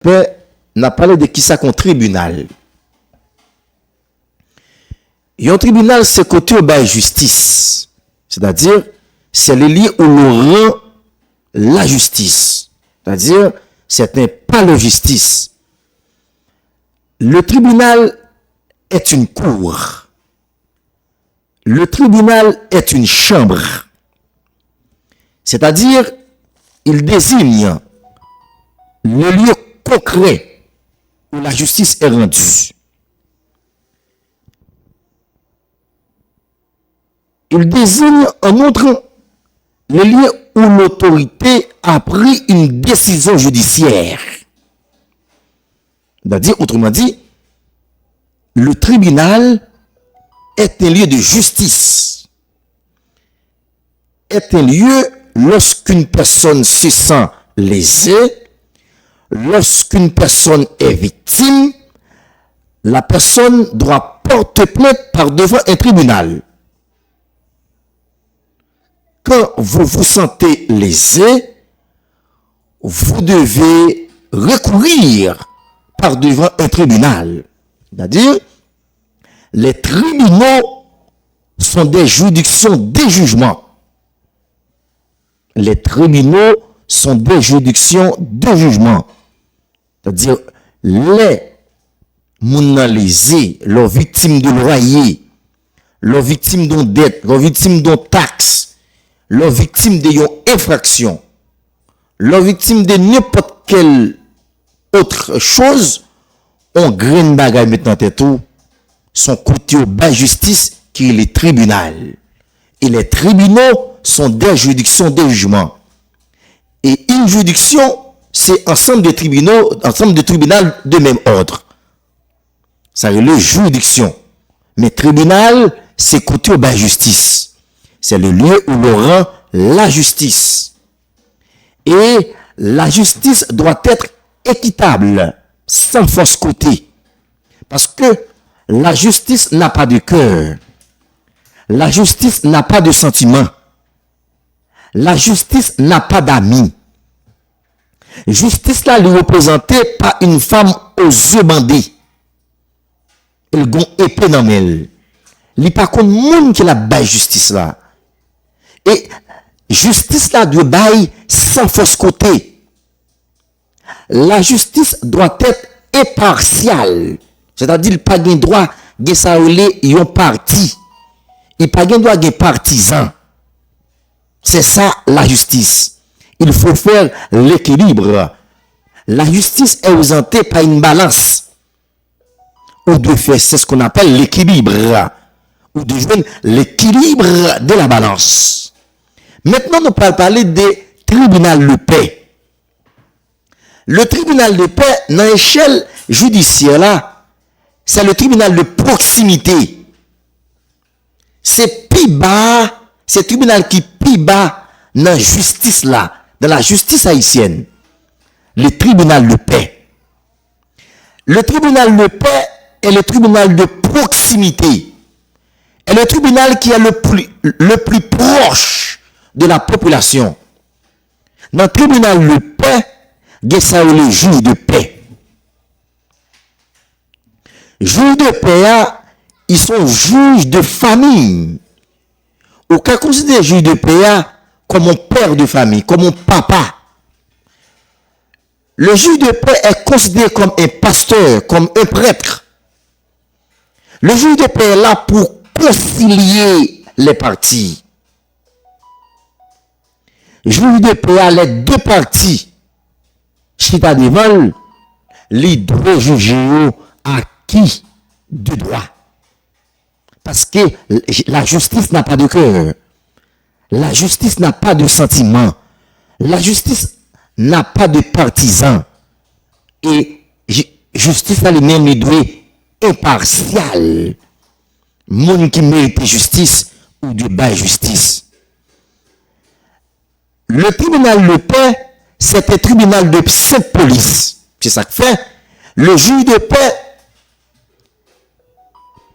paix n'a parlé de qui ça qu'un tribunal. Et un tribunal, c'est côté au bas justice. C'est-à-dire, c'est le lieu où l'on rend la justice. C'est-à-dire, c'est pas la justice. Le tribunal est une cour. Le tribunal est une chambre. C'est-à-dire, il désigne le lieu concret où la justice est rendue. Il désigne en outre le lieu où l'autorité a pris une décision judiciaire. C'est-à-dire, autrement dit, le tribunal est un lieu de justice. Est un lieu lorsqu'une personne se sent lésée, lorsqu'une personne est victime, la personne doit porter plainte par devant un tribunal. Quand vous vous sentez lésé, vous devez recourir par devant un tribunal. C'est-à-dire, les tribunaux sont des juridictions de jugement. Les tribunaux sont des juridictions de jugement. C'est-à-dire, les gens lésés, les victimes de loyer, les victimes de dette, les victimes de taxes, les victimes d'une infraction, les victimes de n'importe quelle autre chose, on graine bagay maintenant tout, sont côté au bas justice qui est les tribunaux. Et les tribunaux sont des juridictions de jugement. Et une juridiction, c'est ensemble de tribunaux de même ordre. Ça veut dire juridiction. Mais tribunal, c'est côté au bas justice. C'est le lieu où l'on rend la justice. Et la justice doit être équitable, sans fausse côté. Parce que la justice n'a pas de cœur. La justice n'a pas de sentiment. La justice n'a pas d'amis. Justice là, lui représentée par une femme aux yeux bandés. Elle gon épée dans elle. Li pas kon moun qui la bail justice là. Et justice là doit bail sans fausse côté. La justice doit être impartiale. C'est-à-dire, il pas de droit de saouler yon parti. Il pas de droit de partisan. C'est ça la justice. Il faut faire l'équilibre. La justice est représentée par une balance. Ou de faire, c'est ce qu'on appelle l'équilibre. Ou de jouer l'équilibre de la balance. Maintenant, nous allons parler des tribunaux de paix. Le tribunal de paix, dans l'échelle judiciaire là, c'est le tribunal de proximité. C'est plus bas, c'est le tribunal qui plus bas dans la justice là, dans la justice haïtienne. Le tribunal de paix. Le tribunal de paix est le tribunal de proximité. Est le tribunal qui est le plus proche de la population. Dans le tribunal de paix, il y a les juges de paix. Juges de paix, ils sont juges de famille. Ou qu'à considérer juge de paix comme un père de famille, comme un papa. Le juge de paix est considéré comme un pasteur, comme un prêtre. Le juge de paix est là pour concilier les parties. Le juge de paix a les deux parties. Chita devant, les doit juger à qui de droit. Parce que la justice n'a pas de cœur. La justice n'a pas de sentiment. La justice n'a pas de partisans. Et justice elle-même est douée impartiale. Monde qui mérite justice ou de bas justice. Le tribunal de paix, c'est un tribunal de cette police. C'est ça que fait. Le juge de paix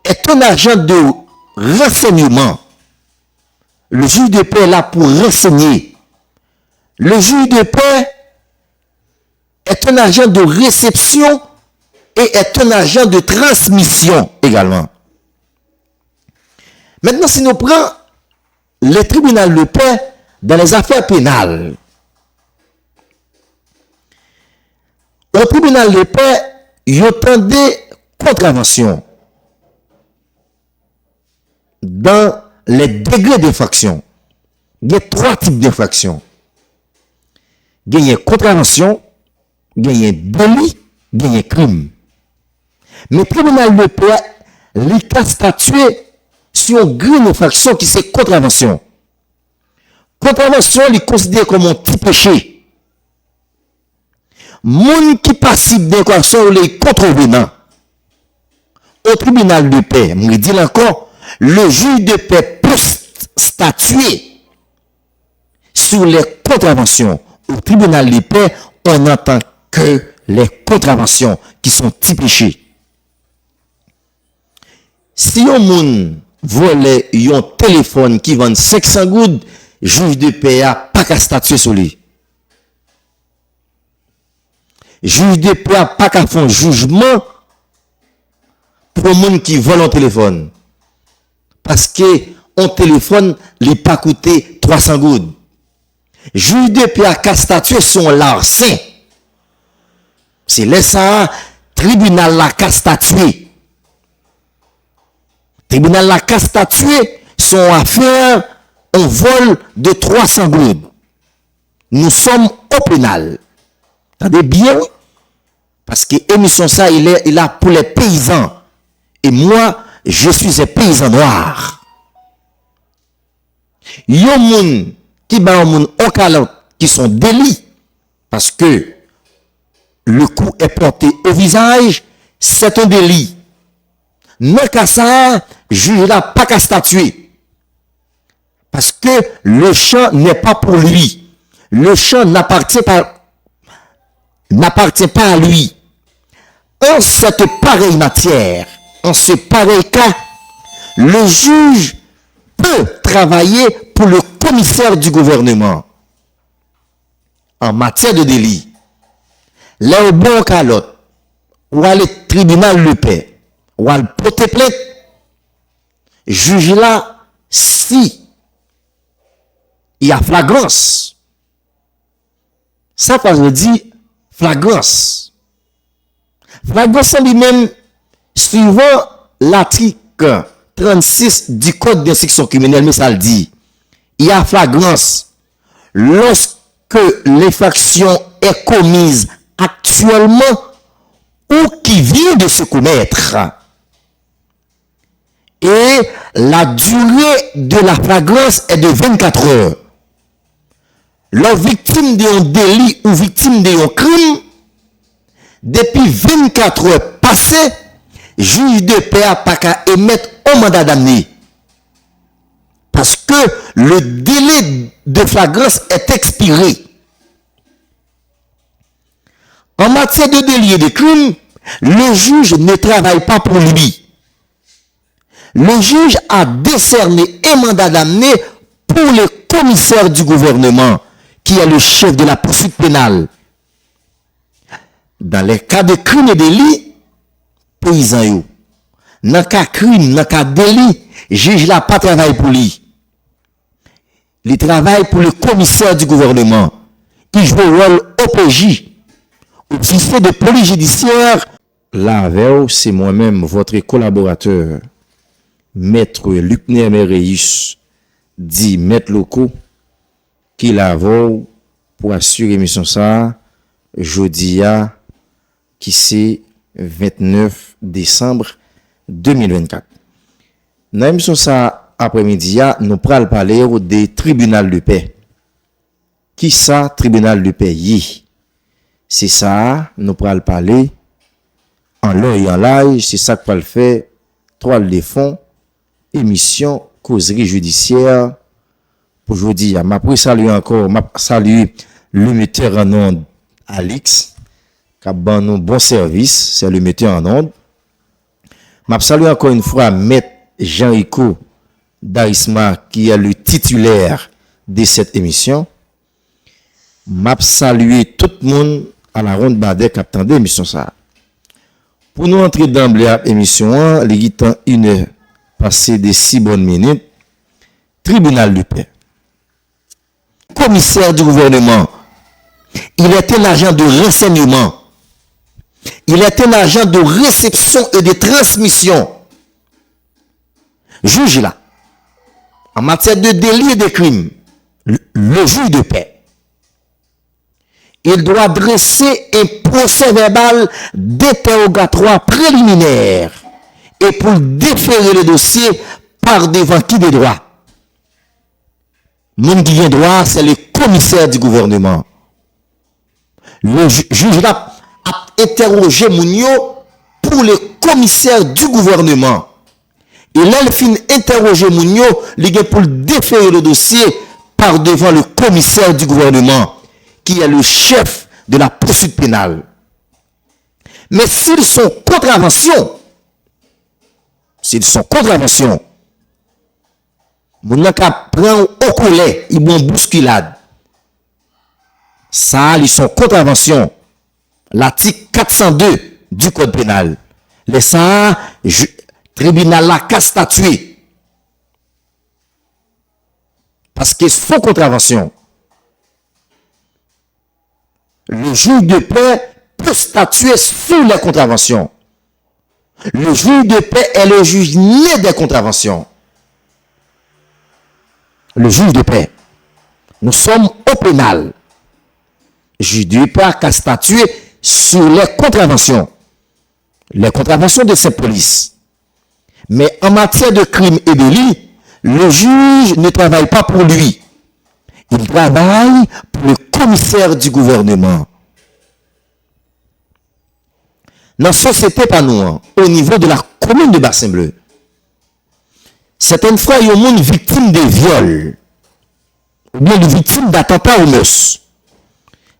est un agent de renseignement. Le juge de paix est là pour renseigner. Le juge de paix est un agent de réception et est un agent de transmission également. Maintenant, si nous prenons les tribunaux de paix dans les affaires pénales, au tribunal de paix, il y a tant de contraventions dans les degrés d'infraction. Il y a 3 types d'infractions. Il y a contravention, il y a délit, il y a crime. Mais le tribunal de paix, il a statué sur une grande infraction qui c'est contravention. Contravention, il est considéré comme un petit péché. Moun qui passible d'infraction, il est contrevenant. Au tribunal de paix, je dis encore, le juge de paix peut statuer sur les contraventions. Au tribunal de paix, on n'entend que les contraventions qui sont petits péchés. Si un moun vole un téléphone qui vend 500 gouttes, juge de paix a pas qu'à statuer sur lui. Juge de paix a pas qu'à faire un jugement pour un moun qui vole un téléphone. Parce que un téléphone n'est pas coûté 300 gouttes. Juge de paix a qu'à statuer sur un larcin. C'est là ça, tribunal la qu'à statuer. Tribunal la qu'à statuer son affaire un vol de 300 gouttes. Nous sommes au pénal. Attendez bien, parce que l'émission ça, il est là pour les paysans. Et moi, je suis un paysan noir. Il y a des gens qui ont un calotte qui sont délits parce que le coup est porté au visage, c'est un délit. Non qu'à ça, juge là pas qu'à statuer. Parce que le champ n'est pas pour lui. Le champ n'appartient pas à lui. En cette pareille matière, en ce pareil cas, le juge peut travailler pour le commissaire du gouvernement en matière de délit. Là, au bon calotte, ou à le tribunal de paix, ou à le porter plainte, juge là, si il y a flagrance. Ça, ça veut dire flagrance. Flagrance lui-même, suivant l'article 36 du Code d'instruction criminelle, mais ça le dit, il y a flagrance lorsque l'infraction est commise actuellement ou qui vient de se commettre. Et la durée de la flagrance est de 24 heures. La victime d'un délit ou victime d'un crime, depuis 24 heures passées, juge de paix n'a pas qu'à émettre un mandat d'amener. Parce que le délai de flagrance est expiré. En matière de délit et de crime, le juge ne travaille pas pour lui. Le juge a décerné un mandat d'amener pour le commissaire du gouvernement, qui est le chef de la poursuite pénale. Dans les cas de crime et délit, paysan yo. Dans le cas crime, dans le cas délit, juge n'a pas travaillé pour lui. Il travaille pour le commissaire du gouvernement, qui joue le rôle OPJ, officier de police judiciaire. Là, c'est moi-même, votre collaborateur, Maître Lucner Mereus, dit Maître Loco, qui l'avou pour assurer mission ça, jeudi qui c'est 29 décembre 2024. Dans l'émission ça, après-midi, nous pral parler des tribunaux de paix. Qui ça, tribunal de paix? C'est ça, nous pral parler en long et en large, c'est ça que va le faire, toile de fond, émission, causerie judiciaire. Pour aujourd'hui, je salue encore, salue le metteur en onde, Alix, qui a un bon service, c'est le metteur en onde. Je salue encore une fois Maître Jean-Rico Darisma, qui est le titulaire de cette émission. Je salue tout le monde à la ronde Badet qui attendait l'émission ça. Pour nous entrer d'emblée à l'émission, les temps 1 heure passé de 6 bonnes minutes, tribunal de paix. Commissaire du gouvernement, il était l'agent de renseignement, il était l'agent de réception et de transmission. Juge là, en matière de délit et de crime, le juge de paix, il doit dresser un procès verbal d'interrogatoire préliminaire et pour déférer le dossier par devant qui des droits. Mon qui vient droit, c'est le commissaire du gouvernement. Le juge là a interrogé Mounio pour le commissaire du gouvernement. Et là, il finit interroger Mounio, il vient pour déférer le dossier par devant le commissaire du gouvernement, qui est le chef de la poursuite pénale. Mais s'ils sont contraventions, mon n'a qu'à prendre au collet, ils vont bousculade. Ça, ils sont contraventions. L'article 402 du code pénal. Les ça, tribunal là qu'à statuer. Parce qu'ils font contravention. Le juge de paix peut statuer sur les contraventions. Le juge de paix est le juge né des contraventions. Le juge de paix. Nous sommes au pénal. Le juge de paix a statué sur les contraventions. Les contraventions de cette police. Mais en matière de crime et délit, le juge ne travaille pas pour lui. Il travaille pour le commissaire du gouvernement. Dans la société pas nous, au niveau de la commune de Bassin Bleu, certaines fois, il y a un monde victime de viol, ou bien de victime d'attentat au mœurs.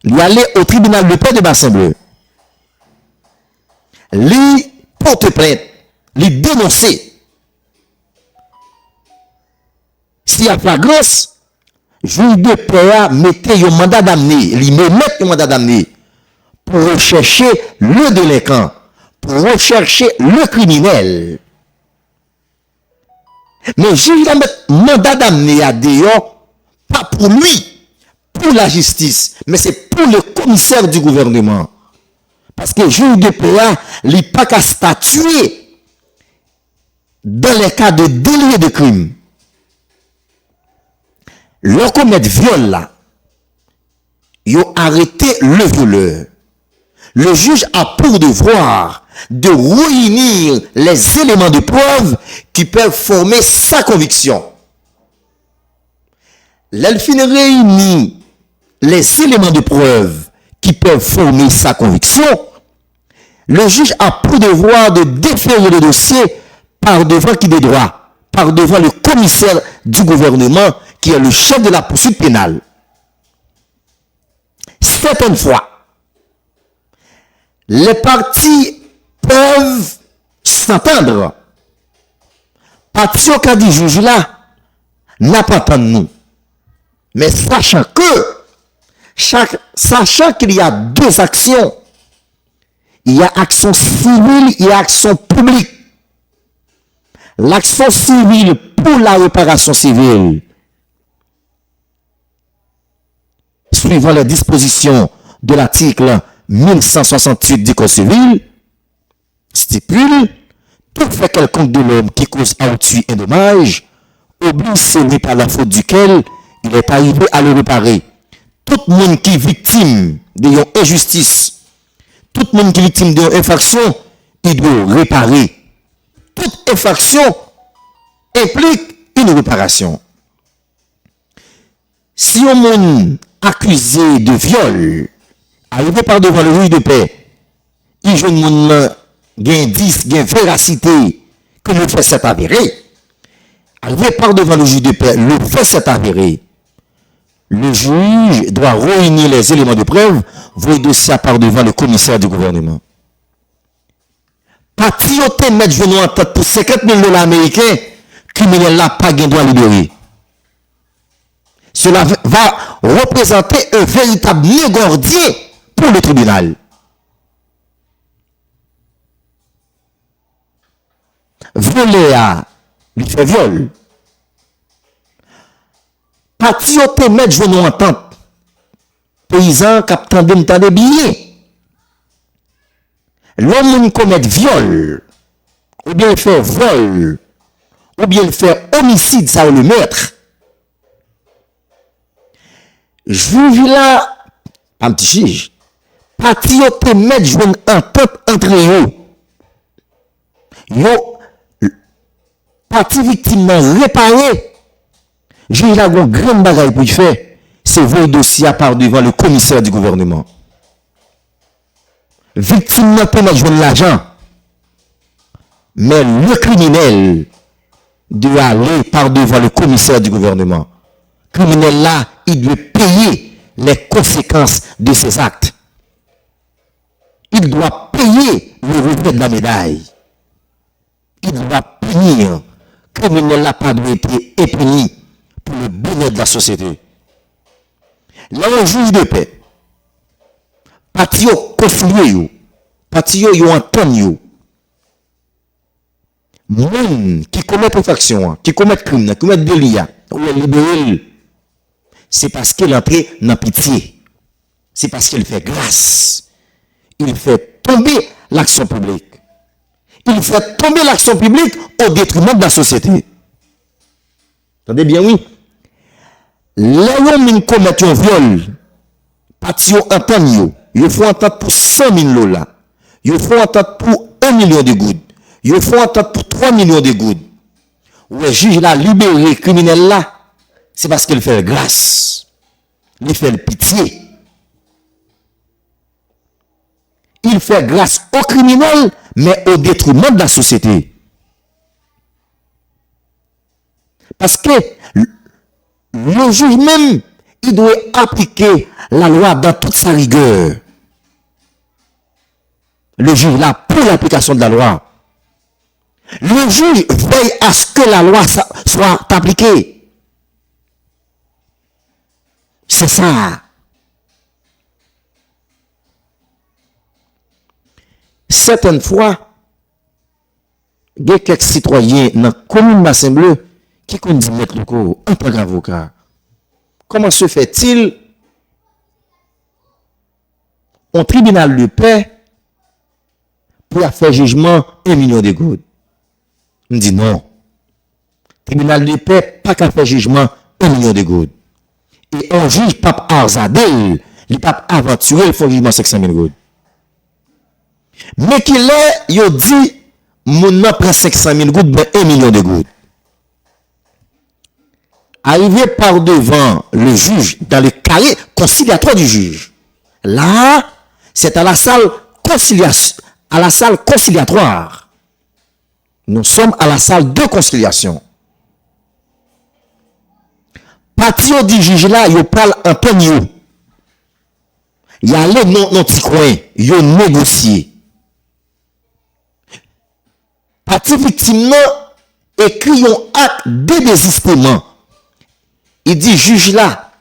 Il allait au tribunal de paix de Bassin Bleu. Il porte plainte, il dénonce. S'il y a flagrance, juge de paix mettez un mandat d'amener, il met un mandat d'amener pour rechercher le délinquant, pour rechercher le criminel. Mais juge va mettre mandat d'amener à dehors, pas pour lui, pour la justice, mais c'est pour le commissaire du gouvernement. Parce que juge de paix, il n'est pas qu'à statuer dans les cas de délit et de crime. Leur commettre viol là, ils ont arrêté le violeur. Le juge a pour devoir de réunir les éléments de preuve qui peuvent former sa conviction. L'elfine réunit les éléments de preuve qui peuvent former sa conviction. Le juge a pour devoir de déférer le dossier par devant qui des droits, par devant le commissaire du gouvernement qui est le chef de la poursuite pénale. Certaines fois, les parties peuvent s'entendre. Partie au cas du juge là, n'a pas tant de nous. Mais sachant qu'il y a deux actions, il y a action civile, il y a action publique. L'action civile pour la réparation civile, suivant les dispositions de l'article 1168 du Code civil, stipule tout fait quelconque de l'homme qui cause à autrui un dommage, oblige celui par la faute duquel il est arrivé à le réparer. Tout le monde qui est victime d'une injustice, tout le monde qui est victime d'une infraction, il doit réparer. Toute infraction implique une réparation. Si on est accusé de viol, arrivé par devant le juge de paix, il joue un indice, une véracité que le fait s'est avéré. Arrivé par devant le juge de paix, le fait s'est avéré. Le juge doit réunir les éléments de preuve, vos dossiers par devant le commissaire du gouvernement. Parti au te mettre genou en tête pour 50 000 $ américains, criminel là pas de droit libéré. Cela va représenter un véritable négordier pour le tribunal. Voler à lui fait viol. Parti au te mettre jouer en entente. Paysan captant de billets. L'homme commet viol, ou bien il fait vol, ou bien il fait homicide, ça le maître. Juge là, pas un petit juge, parti au te mettre jouer en entente entre eux. Yo, parti victime réparé. Juge là, une grande bagaille pour faire, c'est vos dossiers à part devant le commissaire du gouvernement. Victime n'a pas besoin de l'argent. Mais le criminel doit aller par devant le commissaire du gouvernement. Le criminel là, il doit payer les conséquences de ses actes. Il doit payer le revers de la médaille. Il doit punir. Le criminel là pas doit être épuni pour le bonheur de la société. Là, un juge de paix, parti au conflit, parti yo entend yo. Moun qui commet infraction, qui commet crime, qui commet délit, ou libéré, c'est parce qu'il entre dans pitié. C'est parce qu'il fait grâce. Il fait tomber l'action publique. Il fait tomber l'action publique au détriment de la société. Entendez bien, oui? Les hommes qui commettent un viol, parti yo entend yo. Ils font entendre pour 100 000 $. Ils font entendre pour 1 million de gouttes. Ils font entendre pour 3 millions de gouttes. Ou le juge là libéré le criminel là, c'est parce qu'il fait grâce. Il fait le pitié. Il fait grâce au criminel, mais au détriment de la société. Parce que le juge même, il doit appliquer la loi dans toute sa rigueur. Le juge là pour l'application de la loi. Le juge veille à ce que la loi soit appliquée. C'est ça. Certaines fois, il y a quelques citoyens dans la commune Bassin Bleu qui connaissent mettre le cours en tant qu'avocat. Comment se fait-il au tribunal de paix pour faire jugement 1 million de gouttes? On dit non. Tribunal de paix, pas qu'à faire jugement 1 million de gouttes. Et un juge, pape Arzadel, il pape aventuré, il faut jugement 500 000 gouttes. Mais qu'il est, il dit, mon nom prend 500 000 gouttes, ben 1 million de gouttes. Arrivé par devant le juge, dans le carré conciliatoire du juge. Là, c'est à la salle conciliatoire. Nous sommes à la salle de conciliation. Patio du juge là, il parle en peignou. Il y a les non petit coin, il négocié. Parti victime écrit un acte de désistement. Il dit juge là,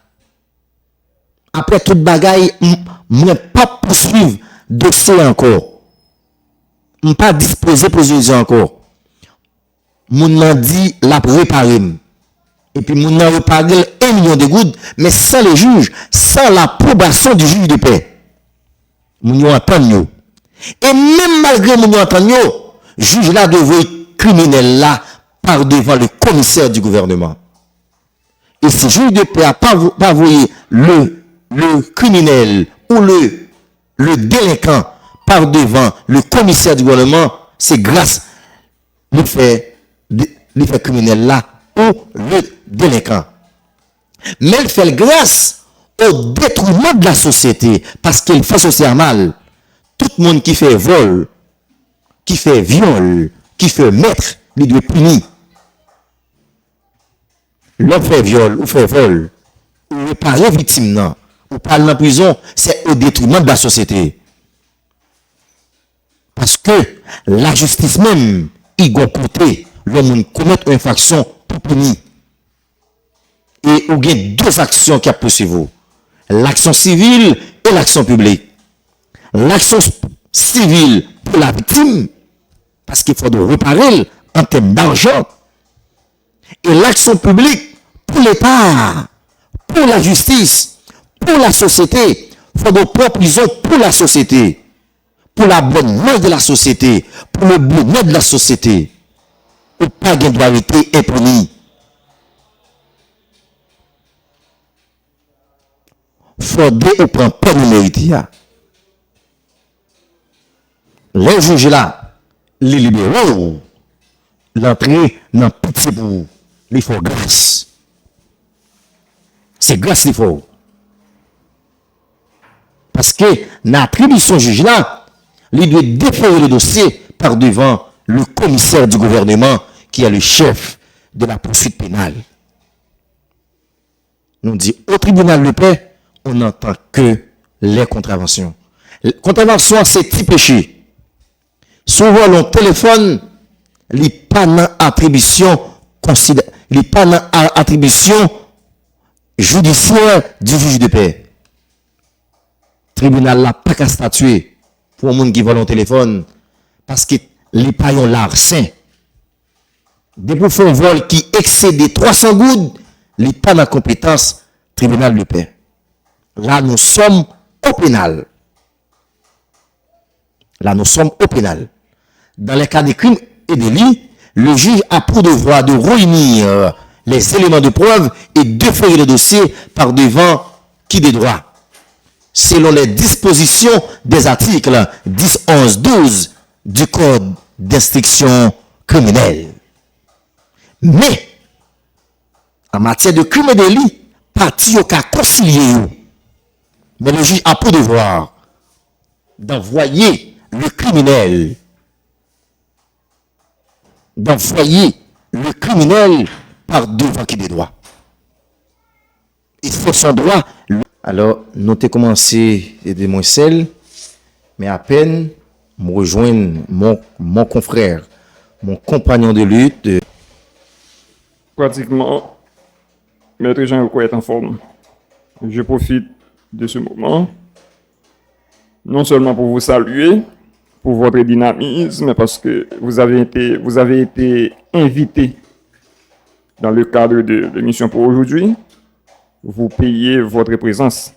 après toute bagaille, je pas poursuivre dossier encore. Je pas disposer pour juger encore. Mon a dit la préparer. Et puis mon a reparé 1 million de gouttes, mais sans le juge, sans l'approbation du juge de paix. Mon entend yo. Et même malgré mon entend yo, juge là devait criminel là par devant le commissaire du gouvernement. Et si juge de paix n'a pas envoyé le criminel ou le délinquant par devant le commissaire du gouvernement, c'est grâce le fait criminel là ou le délinquant. Mais il fait grâce au détriment de la société parce qu'il fait social mal. Tout le monde qui fait vol, qui fait viol, qui fait meurtre, il doit punir. L'homme fait viol ou fait vol, ou réparer victime, non, ou parle en prison, c'est au détriment de la société. Parce que la justice même, il doit côté, l'homme commet une infraction pour punir. Et il y a deux actions qui a poursuivre. L'action civile et l'action publique. l'action civile pour la victime, parce qu'il faut de réparer en termes d'argent, et l'action publique pour l'État, pour la justice, pour la société. Il faut de prison pour la société, pour la bonne main de la société, pour le bonheur de la société. Ou pas de droit été impuni. Faudrait ou prendre peine de mériter. Les juges là, les libéraux, l'entrée dans petit pour il faut grâce. C'est grâce qu'il faut. Parce que l'attribution juge là, il doit déférer le dossier par devant le commissaire du gouvernement qui est le chef de la poursuite pénale. Nous dit au tribunal de paix, on n'entend que les contraventions. Contravention, c'est petit péché. Souvent, le téléphone, il n'est pas dans attribution judiciaire du juge de paix. Le tribunal n'a pas qu'à statuer pour un monde qui vole un téléphone parce que les paillons larcins. Dès pour faire un vol qui excède 300 gouttes, il n'est pas dans la compétence tribunal de paix. Là, nous sommes au pénal. Là, nous sommes au pénal. Dans les cas de crimes et délits, le juge a pour devoir de réunir les éléments de preuve et de faire le dossier par devant qui des droits. Selon les dispositions des articles 10, 11, 12 du Code d'instruction criminelle. Mais, en matière de crimes et délits, parti au cas concilié. Mais le juge a pour devoir d'envoyer le criminel par devant qui des droits. Il faut son droit. Alors, nous avons commencé de moins seul, mais à peine, me rejoindre mon confrère, mon compagnon de lutte. Pratiquement, Maître Jean est en forme. Je profite de ce moment, non seulement pour vous saluer, pour votre dynamisme, mais parce que vous avez été invité dans le cadre de l'émission pour aujourd'hui. Vous payez votre présence.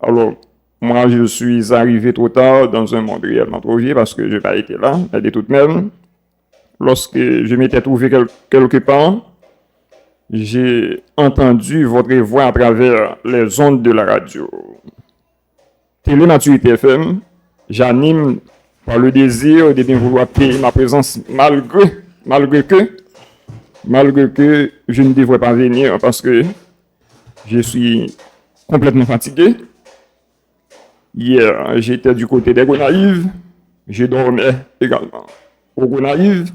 Alors, moi, je suis arrivé trop tard dans un monde réellement trop vieux parce que je n'ai pas été là, mais de tout de même, lorsque je m'étais trouvé quelque part, j'ai entendu votre voix à travers les ondes de la radio. Télé Maturité FM, j'anime par le désir de bien vouloir payer ma présence malgré que je ne devrais pas venir parce que je suis complètement fatigué. Hier, j'étais du côté des Gonaïves. Je dormais également aux Gonaïves.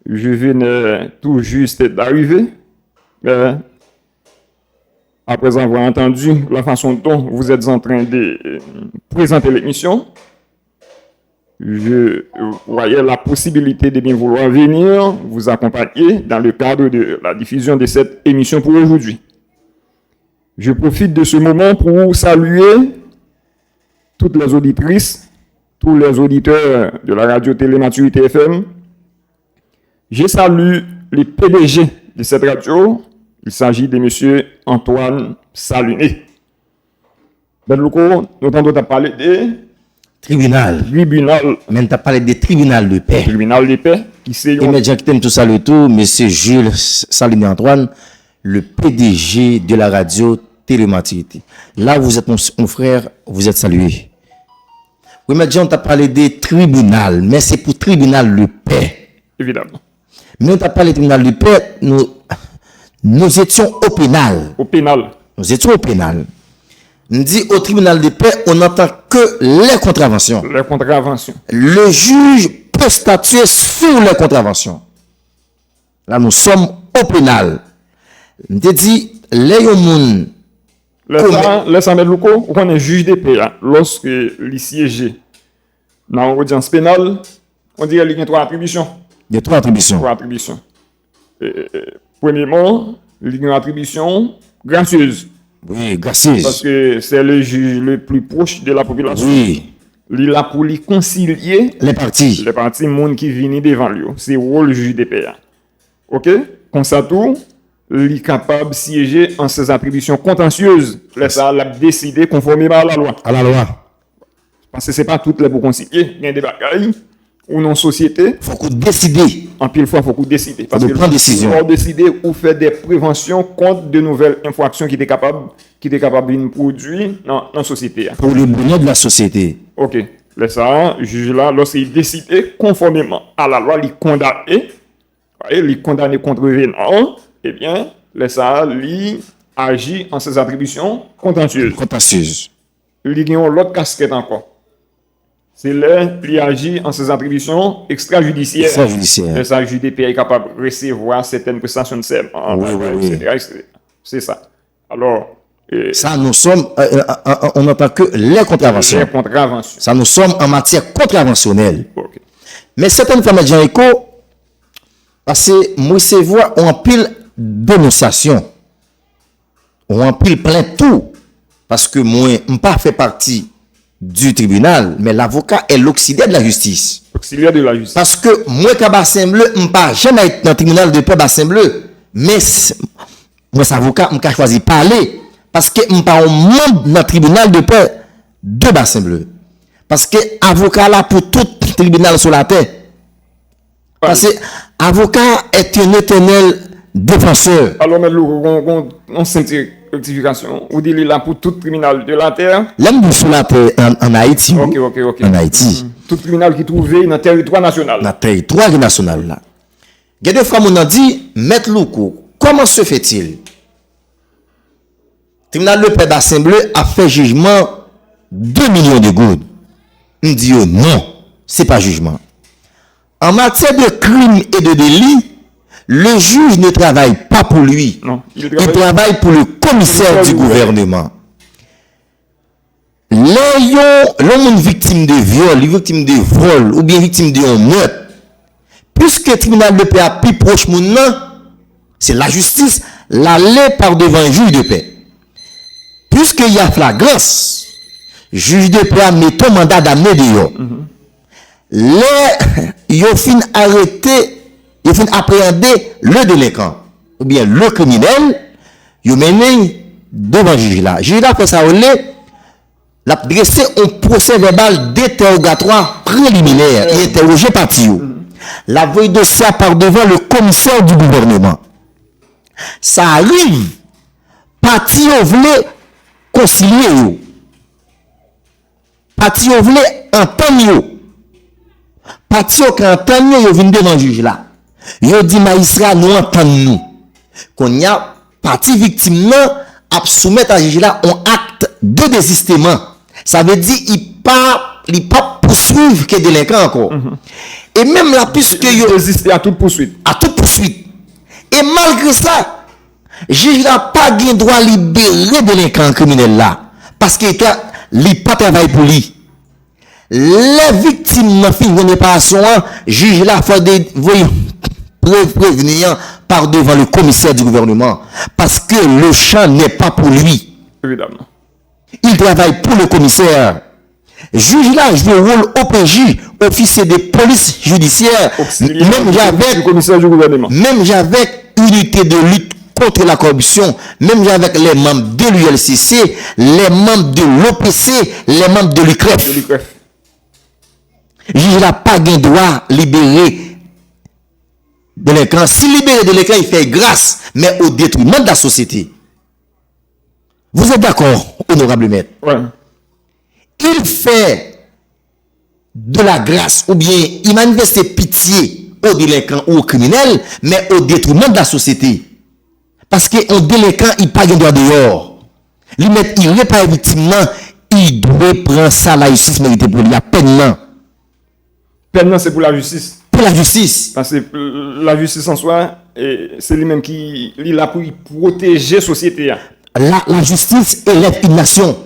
Je venais tout juste d'arriver. Mais après avoir entendu la façon dont vous êtes en train de présenter l'émission, je voyais la possibilité de bien vouloir venir vous accompagner dans le cadre de la diffusion de cette émission pour aujourd'hui. Je profite de ce moment pour saluer toutes les auditrices, tous les auditeurs de la radio Télé Maturité FM. Je salue les PDG de cette radio. Il s'agit de M. Antoine Saliné. Ben Louko, nous avons parlé de Tribunal. Même tu as parlé de tribunal de paix. Tribunal de paix. Qui c'est et mais j'aime tout ça le tout, M. Jules Saliné Antoine, le PDG de la radio Télé Maturité. Là, vous êtes mon frère, vous êtes salué. Oui, mais John, tu as parlé de tribunal, mais c'est pour tribunal de paix. Évidemment. Mais on t'a parlé de tribunal de paix, nous étions au pénal. Au pénal. Nous étions au pénal. On dit au tribunal de paix, on n'entend que les contraventions. Les contraventions. Le juge peut statuer sur les contraventions. Là, nous sommes au pénal. On te dit, les gens Laissez-moi Louko, on est juge de paix. Lorsque les siégés dans l'audience pénale, on dirait qu'il y a 3 attributions. Il y a 3 attributions. 3 attributions. Premièrement, il y a une attribution gracieuse. Oui, gracieuse. Parce que c'est le juge le plus proche de la population. Oui, Il est là pour lui concilier les partis. les partis monde qui viennent devant lui. C'est le rôle du juge de paix. OK? Comme ça tout, il est capable de siéger en ses attributions contentieuses. Là, ça l'a décidé conformément à la loi. À la loi. Parce que ce n'est pas toutes les pour concilier. Il y a des bagailles ou non société. Faut qu'on décide. En pile fois, il faut qu'on décide. Parce Faut que prendre décision. faut décider ou faire des préventions contre de nouvelles infractions qui étaient capables de produire dans la société. Pour le bonheur de la société. OK. Là, ça, le juge là, lorsqu'il décide conformément à la loi, il condamné contrevenant, eh bien, là, ça, il agit en ses attributions contentieuses. Contentieuse. Il a l'autre casquette encore. C'est là qu'il agit en ses attributions extrajudiciaires. Extrajudiciaires. Là, ça, le juge de paix est capable de recevoir certaines prestations de serment, Oui. etc. C'est ça. Alors, Ça, nous sommes, on n'entend que les contraventions. les contraventions. Ça, nous sommes en matière contraventionnelle. OK. Mais certaines femmes de écho, parce que moi, ces voix ont en pile dénonciation, ont en pile plainte tout. Parce que moi, je ne pas fait partie du tribunal, mais l'avocat est l'auxiliaire de la justice. Auxiliaire de la justice. Parce que moi, quand Bassin Bleu, je ne pas jamais être dans le tribunal de paix Bassin Bleu. Mais moi, cet avocat, je n'ai choisi parler. Parce que je ne pas un membre dans le tribunal de paix de Bassin Bleu. Parce que avocat là pour tout tribunal sur la terre. Parce que avocat est un éternel défenseur. Alors, mais on sentit rectification. Ou dit là pour tout criminel de la terre. L'homme sur la terre en Haïti. OK. En Haïti. Tout criminel qui trouvait dans le territoire national. Dans le territoire national là. Il y a des fois, on a dit, Maître Louko, comment se fait-il? Le tribunal de paix Bassin Bleu a fait jugement 2 millions de gouttes. On dit non, c'est pas jugement. En matière de crime et de délit, le juge ne travaille pas pour lui. Non, il travaille pour le commissaire du gouvernement. L'homme victime de viol, victime de vol ou bien victime de meurtre, puisque le tribunal de paix a plus proche maintenant, c'est la justice, l'aller par devant un juge de paix. Puisqu'il y a flagrance, juge de paix a mis ton mandat d'amener dehors. Il a fin arrêter, il fin appréhender le délinquant, ou bien le criminel, il mené devant le juge là. Le juge là fait ça, il a dressé un procès verbal d'interrogatoire préliminaire et interrogé parti. La voie de ça par devant le commissaire du gouvernement. Ça arrive, parti voulait concilier. Parti voulait entendre. Parti qui entend, ils viennent devant le juge là. Ils dit magistrat, nous entendons. Qu'on y a parti victime là, à soumettre à juge là un acte de désistement. Ça veut dire il pas poursuivre que délinquant encore. Et même là, puisque il résiste à toute poursuite. À toute poursuite. Et malgré ça, juge n'a pas de droit de libérer délinquant criminel là. Parce qu'il n'a pas travaillé pour lui. Les victimes n'ont fait une réparation, juge là faut des prévenir par devant le commissaire du gouvernement. Parce que le champ n'est pas pour lui. Évidemment. Il travaille pour le commissaire. Juge là joue le rôle OPJ, officier de police judiciaire. Même du commissaire du gouvernement. Même avec unité de lutte contre la corruption, même avec les membres de l'ULCC, les membres de l'OPC, les membres de l'UCREF. Juge n'a pas de droit de libérer délinquant. Si libérer délinquant, il fait grâce, mais au détriment de la société. Vous êtes d'accord, honorable maître? Ouais. Il fait de la grâce ou bien il manifeste pitié aux délinquants ou aux criminels, mais au détriment de la société. Parce qu'un délinquant, il n'a pas de droit dehors. Il n'est pas victime, il doit prendre ça, la justice mérite pour lui. Il y a peine. Peine, c'est pour la justice. Pour la justice. Parce que la justice en soi, c'est lui-même qui est là pour protéger la société. La justice élève une nation.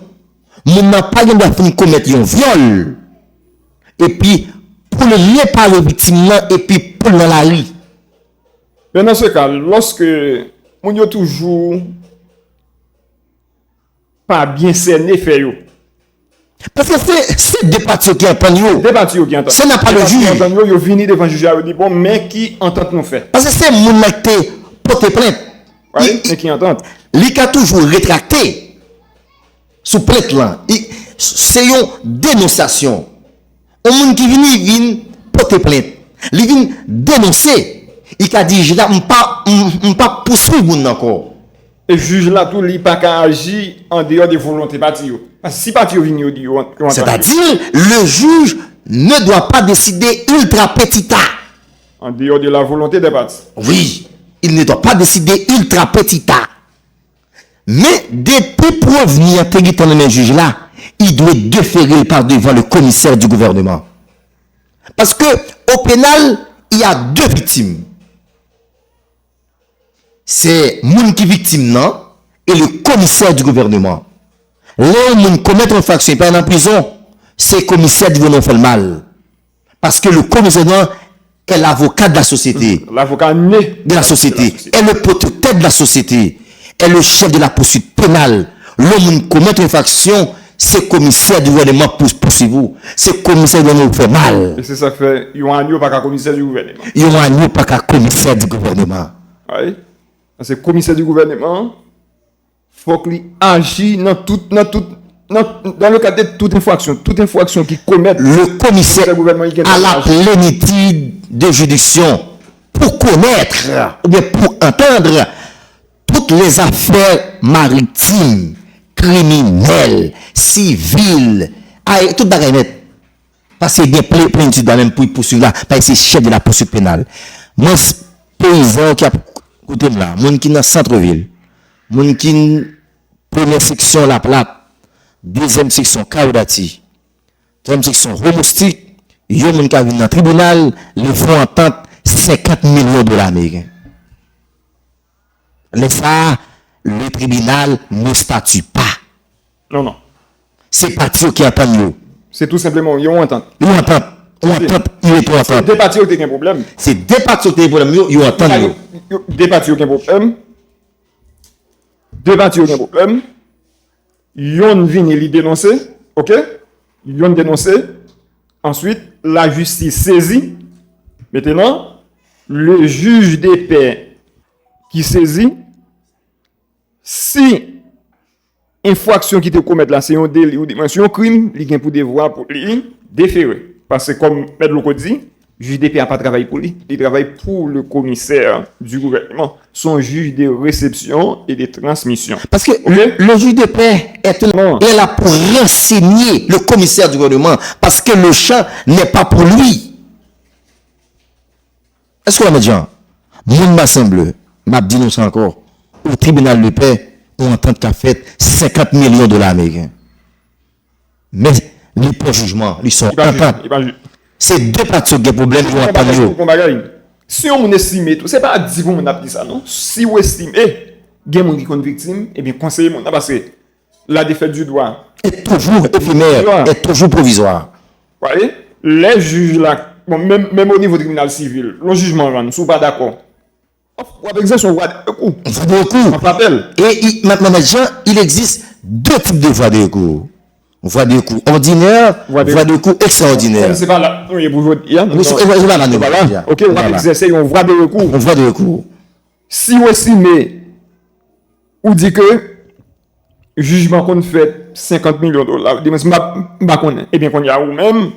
Mon n'a pas de droit de commettre un viol. Et puis, pour le lier par les victimes, et puis pour dans la rue. Mais dans ce cas, lorsque on y a toujours pas bien cerné fait yo. Parce que c'est deux parties qui entendent yo. Des parties qui entendent. Ce n'est pas le juge. Qui entendent yo vini devant le juge a dit bon mais qui entend nous faire. Parce que c'est moun qui te porte plainte. Oui, mais qui entend. Il a toujours rétracté sous plainte là. C'est une dénonciation. Un monde qui vient porter plainte. Il vient dénoncer. Il a dit je ne pas poursuivre moun encore. Et juge là tout li pas qu'à agir en dehors des volontés parti yo. Parce que si parti yo vini yo dit yo c'est-à-dire le juge ne doit pas décider ultra petita. En dehors de la volonté des partis. Oui, il ne doit pas décider ultra petita. Mais depuis preuves n'y intégré dans le juge là, il doit déférer par devant le commissaire du gouvernement. Parce que au pénal, il y a deux victimes. C'est moun qui victime non et le commissaire du gouvernement. Là moun commettre une infraction et pas en prison, c'est le commissaire du gouvernement fait le mal. Parce que le commissaire est l'avocat de la société. L'avocat né De la société. Est le protecteur de la société. Est le chef de la poursuite pénale. L'homme qui commet une infraction, c'est le commissaire du gouvernement pour poursuivre. C'est le commissaire du gouvernement qui fait mal. Et c'est ça que fait, il y a un agneau pas qu'à commissaire du gouvernement. Il y a un agneau pas qu'à commissaire du gouvernement. Oui. Parce que le commissaire du gouvernement, faut qu'il agisse dans le cadre de toute infraction qui commet Le commissaire du gouvernement, il a la plénitude de juridiction pour connaître, ou bien pour entendre toutes les affaires maritimes, criminelles, civiles, tout bagay net. Parce qu'il y a plénitude même pour poursuivre là, parce que c'est chef de la poursuite pénale. Moi, paysan qui a écoutez là, moun qui dans centre-ville, moun qui première section La Plate, deuxième section Kaoudati, troisième section Romoustique, yon moun qui vient dans le tribunal, le font entente 50 millions de dollars américains. Mais ça, le tribunal ne statue pas. Non. C'est parti qui entend yo. C'est tout simplement, ils ont entente. Ils entendent. On entend, il est trop entend. Des partis qui ont un problème. C'est deux parties qui ont un problème, ils entendent. Des partis qui ont un problème. Deux partis qui ont un problème. Ils ont venu les dénoncer. OK? Ils ont dénoncé. Ensuite, la justice saisit. Maintenant, le juge des paix qui saisit, si infraction qui te commettent là, c'est un délit ou un crime, il y a pour devoir pour lui déférer. Parce que comme M. Loko dit, le juge des paix n'a pas travaillé pour lui, il travaille pour le commissaire du gouvernement, son juge de réception et de transmission. Parce que le juge de paix est là pour renseigner le commissaire du gouvernement, parce que le champ n'est pas pour lui. Est-ce que vous avez dit, mon m'assemble, m'a dit nous encore, au tribunal de paix, on entend qu'a fait 50 millions de dollars américains. Mais les pas jugement, ils sont entendus. C'est deux parties qui ont problème, ils ont entendu. Si on estime tout, c'est pas à dire qu'on a dit ça, non? Si on estime, il y a des gens qui sont victimes, et bien conseiller mon parce que la défaite du droit est toujours éphémère, est toujours provisoire. Vous voyez? Les juges là, bon, même au niveau tribunal civil, le jugement rend, ne sont pas d'accord. On va exercer son droit de recours. On rappelle. Et maintenant, il existe deux types de voies de recours. Voie de recours ordinaire, voie de recours extraordinaire. C'est pas là. Oui, pour vous dire. Voilà. Ok, on va exercer une voie de recours. Une voie de recours. Si on estime, ou dit que jugement qu'on fait 50 millions de dollars, eh bien qu'on y a ou même,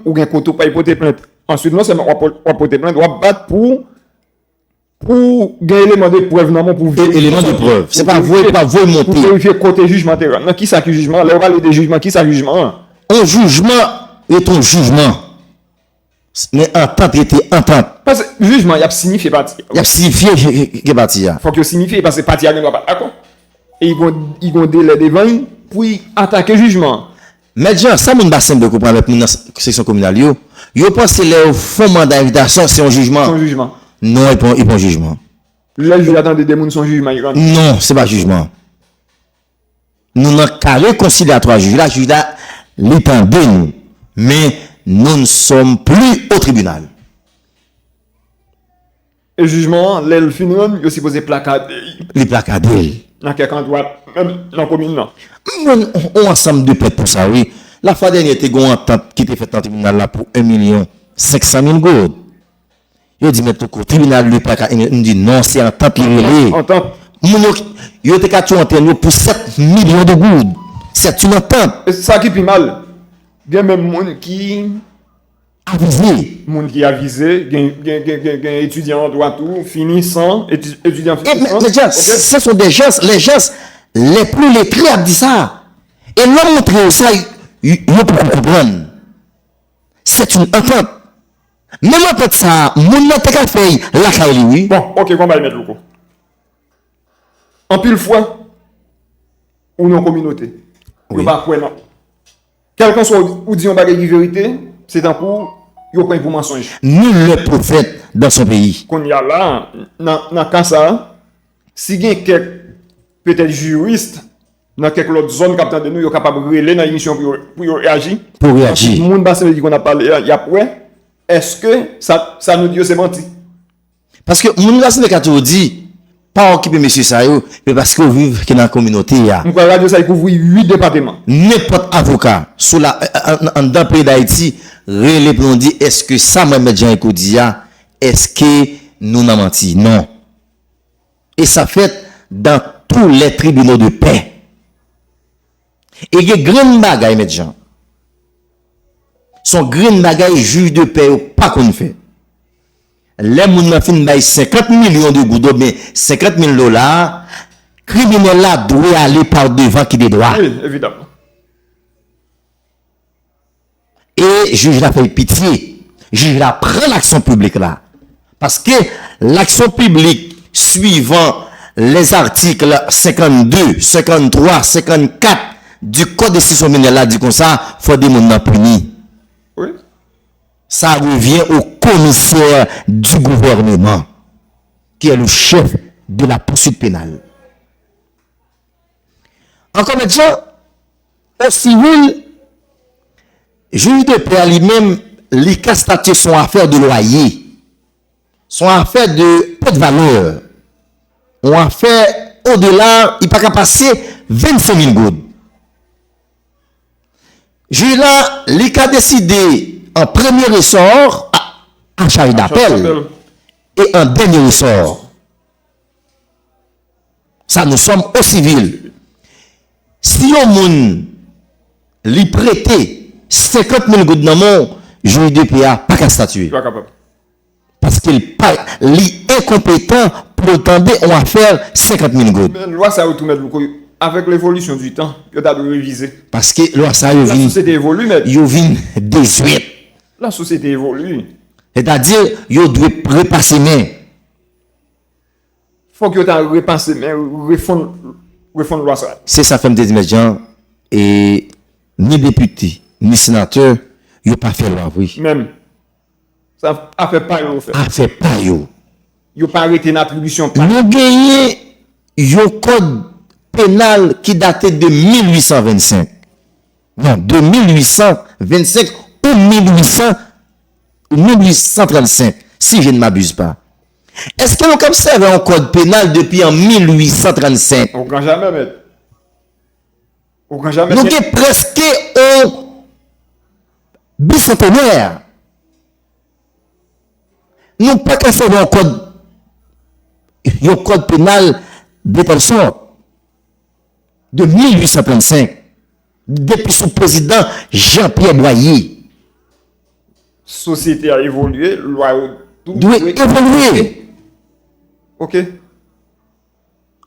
ou bien qu'on pas porter plainte. Ensuite, non seulement on va porter plainte, on va battre pour gagner élément de preuve, non, pour élément de preuve. C'est pas vous monter. Pour vérifier côté jugement terrain. Non, qui ça qui jugement? Là, on parle de jugement. Qui ça jugement? Un jugement est un jugement. Mais entente était entente. Parce que jugement, il y a signifié partie. Il y a signifié que partie. Il faut que signifie parce que partie ne doit pas d'accord. Et ils vont délai devant pour attaquer jugement. Mais déjà, ça mon bassin de comprendre avec nous dans la section communale. Yo pense que le fondement d'invitation c'est un jugement. Son jugement. Non, il pas jugement. Le juge attend des démons son jugement. Non, c'est pas jugement. Nous n'avons qu'à réconciliatoire juge. La juge là, l'étendait nous. Mais nous ne sommes plus au tribunal. Et jugement, l'elle finit, il est supposé placader. Les placader. Dans quelqu'un droit, Même dans la commune, non. On ensemble de pète pour ça, oui. La fois dernière, il y a une entente qui était faite dans le tribunal là pour 1,5 million gourdes. Il dit, mais tout le tribunal, le PAC, il dit non, c'est entente livrée. Entente. Il y a des cas pour 7 millions de gourdes. C'est une entente. Et c'est ça qui est mal. Il y a même monde qui avisé. Monde qui avisé, il y a étudiant en droit tout, finissant, étudiant finissant. Mais gens, ce sont des gens, les gens les plus lettrés à dire ça. Et l'on montre ça, ils ne peuvent pas comprendre. C'est une entente. Même en fait ça, mon n'a pas fait la caille, oui. Bon, ok, on va y mettre le coup. En pile fois, ou non communauté. Oui. Pas quoi non. Quelqu'un soit ou dit on va dire vérité, c'est un coup, il prend pour mensonge. Nul le prophète dans son pays. Qu'on y a là, dans cas ça, si il y a quelques peut-être juristes dans quelques autres zones captant de nous, ils sont capables de relayer dans l'émission pour réagir. Pour réagir. Le monde basse dit qu'on a parlé, il y a ouais. Est-ce que ça nous dit c'est menti? Parce que mon basse de dit pas occuper monsieur ça mais parce que vous vivez dans la communauté là. On radio ça couvre 8 départements. N'importe avocat sur la dans le pays d'Haïti relève pour dire est-ce que ça Mohamed Jean Ekoudia est-ce que nous n'a menti? Non. Et ça fait dans tous les tribunaux de paix. Et il y a grande bagaille Mohamed Jean. Son grande bagaille juge de paix pas qu'on fait. Les gens qui ont 50 millions de gouttes, mais 50 000 $, criminel là doit aller par devant qui des droits. Oui, évidemment. Et juge la fait pitié. Juge la prend l'action publique là. Parce que l'action publique, suivant les articles 52, 53, 54 du Code de décision pénale là, dit comme ça, faut des gens punis. Oui. Ça revient au commissaire du gouvernement, qui est le chef de la poursuite pénale. Encore maintenant, au civil, juge de paix lui-même, les cas statués sont affaires de loyer, sont affaires de peu de valeur, ont affaire au-delà, il n'y a pas qu'à passer 25 000 gouttes. Juge là, les cas décidés en premier ressort à charge d'appel et en dernier ressort. Ça, nous sommes au civil. Si on moun li prêter 50 000 gouttes dans mon juge de PA, pas qu'à statuer. Pas capable. Parce qu'il est incompétent pour tenter on va faire 50 000 gouttes. Mais la loi, ça va tout mettre avec l'évolution du temps, il y a de réviser. Parce que loi, ça la société évolue, mais il vient 18. La société évolue. C'est-à-dire, il doit repasser main. Faut que tu repasser mais refondre loi ça. C'est ça fait me dire gens et ni député ni sénateur, ils pas fait loi oui. Même ça a fait pas yo fait. A fait pas yo. Yo pas arrêté l'attribution. Nous gagné un code pénal qui datait de 1825. Non, de 1825 ou 1835, si je ne m'abuse pas. Est-ce que nous observons un code pénal depuis en 1835? On ne jamais mettre. On ne jamais nous sommes presque au bicentenaire. Nous pas qu'à faire un code pénal de telle sorte. De 1835. Depuis son président Jean-Pierre Boyer. Société a évolué, loi doit évoluer. Ok.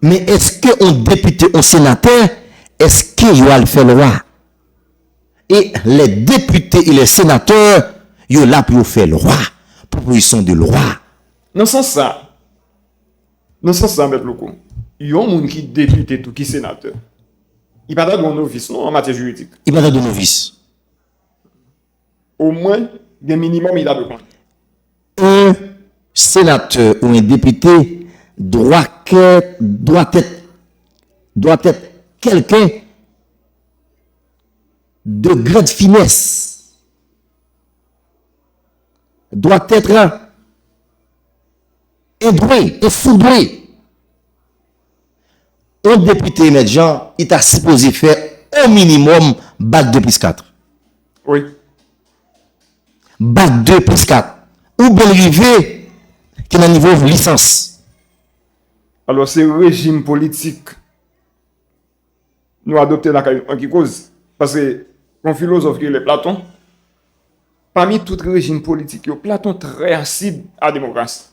Mais est-ce qu'on député, un sénateur, est-ce qu'il va le faire loi? Et les députés et les sénateurs, ils sont là pour faire loi. Proposition de loi. Dans ce sens, mettre le coup. Il y a un monde qui député tout, qui sénateur. Il n'y a pas de novice, non, en matière juridique. Il n'y a pas de novice. Au moins, des minimum, il a de compte. Un sénateur ou un député doit être quelqu'un de grande finesse. Doit être indoué, foudré. un député émergent, il t'a supposé faire au minimum bac 2 plus 4. Oui. Bac 2 plus 4. Ou bien arrivé qui est à niveau licence. Alors, c'est le régime politique nous adopté la en qui cause. Parce que, un philosophe qui est Platon, parmi tout régime politique, Platon très acide à la démocratie.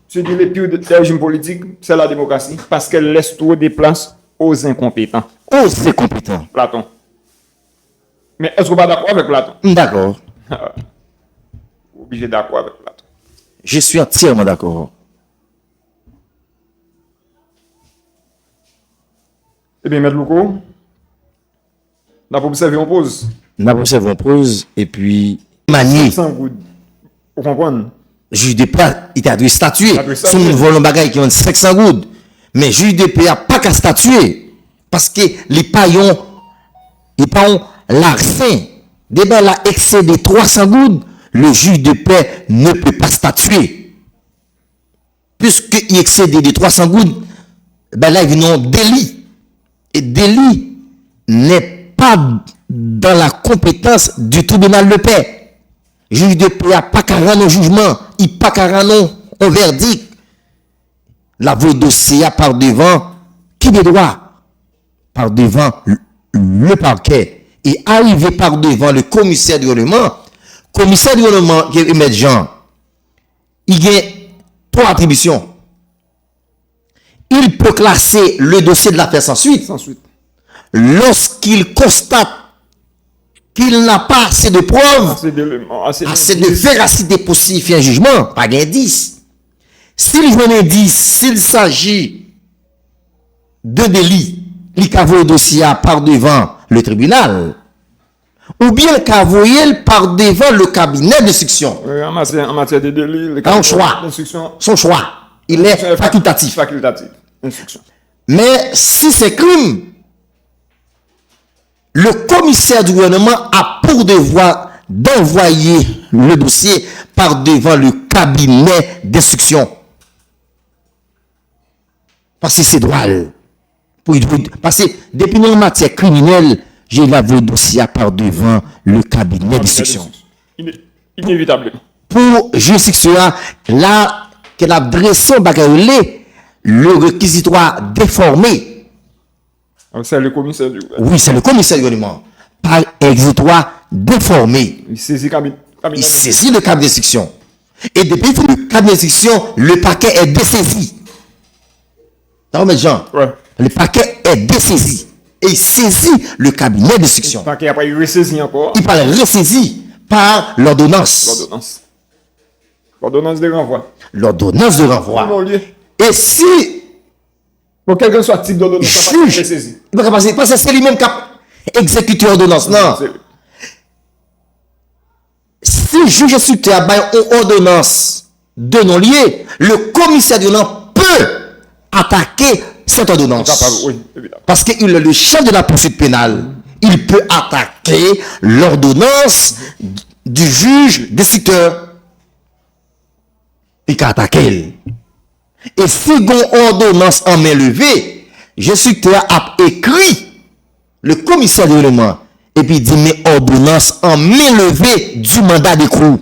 Je dis le pire des régimes politiques, c'est la démocratie, parce qu'elle laisse trop de place aux incompétents. Oh, c'est compétent. Platon. Mais est-ce qu'on va d'accord avec Platon? D'accord. Obligé d'accord avec Platon. Je suis entièrement d'accord. Eh bien, M. Louko, on a observé en pause. Nous observons pause et puis manier. 100 gouttes. Vous comprenez? Juge de paix, il a dû statuer. Il a dû statuer. Si nous volons bagaille qui ont 500 gouttes. Mais juge de paix n'a pas qu'à statuer. Parce que les paillons, l'arsen. Dès ben là, excédé 300 gouttes, le juge de paix ne peut pas statuer. Puisqu'il excède de 300 gouttes, ben là, il y a un délit. Et délit n'est pas dans la compétence du tribunal de paix. Juge de paix n'a pas qu'à rendre un jugement, il n'a pas qu'à rendre un verdict. La voie dossier par devant qui des droits? Par devant le parquet. Et arrivé par devant le commissaire du gouvernement, qui est émergent, il a 3 attributions. Il peut classer le dossier de l'affaire sans suite. Sans suite. Lorsqu'il constate qu'il n'a pas assez de preuves, Assez d'éléments, assez de véracité pour signifier un jugement, pas d'indice. S'il joue un indice, s'il s'agit de délit, il cavoue le dossier par devant le tribunal, ou bien il cavoue par devant le cabinet d'instruction. En matière de délit, Un choix. Son choix. Il est facultatif. Facultatif. Instruction. Mais si c'est crime, le commissaire du gouvernement a pour devoir d'envoyer le dossier par devant le cabinet d'instruction. Parce que c'est droit. Parce que depuis en matière criminelle, j'ai lavé le dossier par devant le cabinet d'instruction. Inévitablement. Pour juridiction, là, qu'elle a dressé le réquisitoire déformé. C'est le commissaire du gouvernement. Oui, c'est le commissaire du gouvernement. Par réquisitoire déformé. Il saisit Il saisit le cabinet d'instruction. Et depuis le cabinet d'instruction, le paquet est dessaisi. Non, mais Jean, Ouais. le paquet est dessaisi. Et il saisit le cabinet d'instruction. Paquet après, il ressaisit encore. Il parle ressaisi par l'ordonnance. L'ordonnance. L'ordonnance de renvoi. L'ordonnance de renvoi. Non, lieu. Et si Pour quel que soit le type d'ordonnance, ça va juge, être saisi. parce que c'est lui-même qui a exécuté l'ordonnance. Non. Si juge instructeur a une ordonnance de non-lieu, le commissaire du nom peut attaquer cette ordonnance. Oui, évidemment. Parce qu'il est le chef de la poursuite pénale. Il peut attaquer l'ordonnance du juge d'instructeur. Il peut attaquer. Et si une ordonnance en main levée, l'instructeur a écrit le commissaire du gouvernement et puis il dit mais ordonnance en main levée du mandat d'écrou.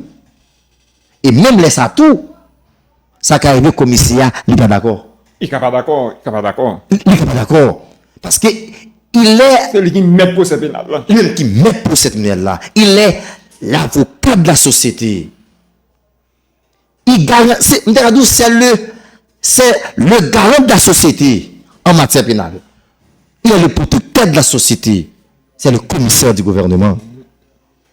Et même laisse à tout, ça qu'arrive au commissaire, il n'est pas d'accord. Il n'est pas d'accord. Il n'est pas d'accord. Il n'est pas d'accord. Parce que il est C'est lui qui met pour cette pénale là. lui-même qui met pour cette là. Il est l'avocat de la société. Il gagne, c'est le garant de la société en matière pénale. Il est le protecteur de la société. C'est le commissaire du gouvernement.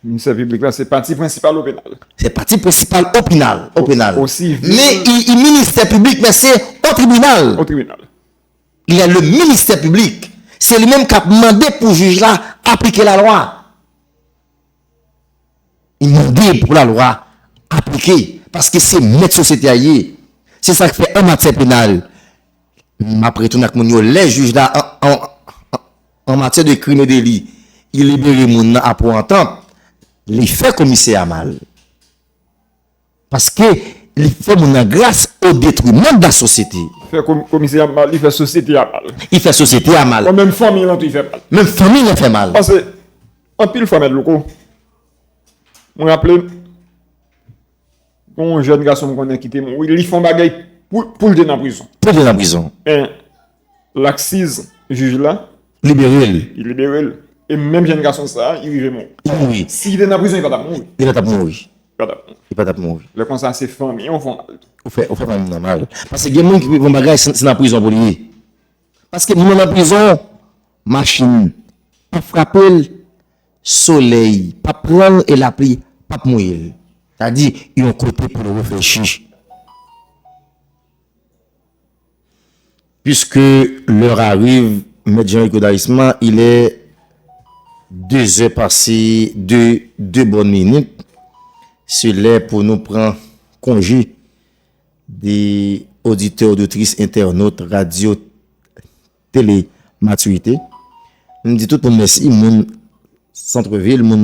Le ministère public là, c'est partie principale au pénal. C'est partie principale au pénal. Au civil. Mais il ministère public, mais c'est au tribunal. Au tribunal. Il y a le ministère public. C'est lui-même qui a demandé pour le juge là appliquer la loi. Il demande pour la loi appliquer. Parce que c'est notre société ailleurs. C'est ça qui fait en matière pénale. Après tout, les juges là, en matière de crime et délit, ils libèrent les gens après entendre les faits commissaires à mal. Parce que il fait mon grâce au détriment de la société. Fait commissaire mal, il fait société à mal. Il fait société à mal. Même famille, là, il fait mal. Même famille, il fait mal. Parce que, en pile, fois, mettre le coup. Je me rappelle, un jeune garçon qu'on a quitté, ils font bagaille pour le donner en prison. Pour aller en prison. Et l'axise, juge là, Libérer. il libère. Et même jeune garçon, ça, il est mort. Oui. S'il est en prison, il va mourir. Il va pas mourir. Il va mourir. Il va pas mourir. Le constat, c'est famille, on fait mal. On fait pas normal. Parce que il y a des gens qui vont bagaille, c'est dans la prison pour lui. Parce que nous, dans la prison, machine, pas frapper, soleil, pas prendre et la pluie, pas mourir. C'est-à-dire, ils ont côté pour le réfléchir. Puisque l'heure arrive, M. Jean-Rico Daïsman, il est 2 heures passées de 2 bonnes minutes. C'est l'heure pour nous prendre congé des auditeurs, auditrices, internautes, radio, télé, maturité. On dit tout le monde merci, mon centre-ville, mon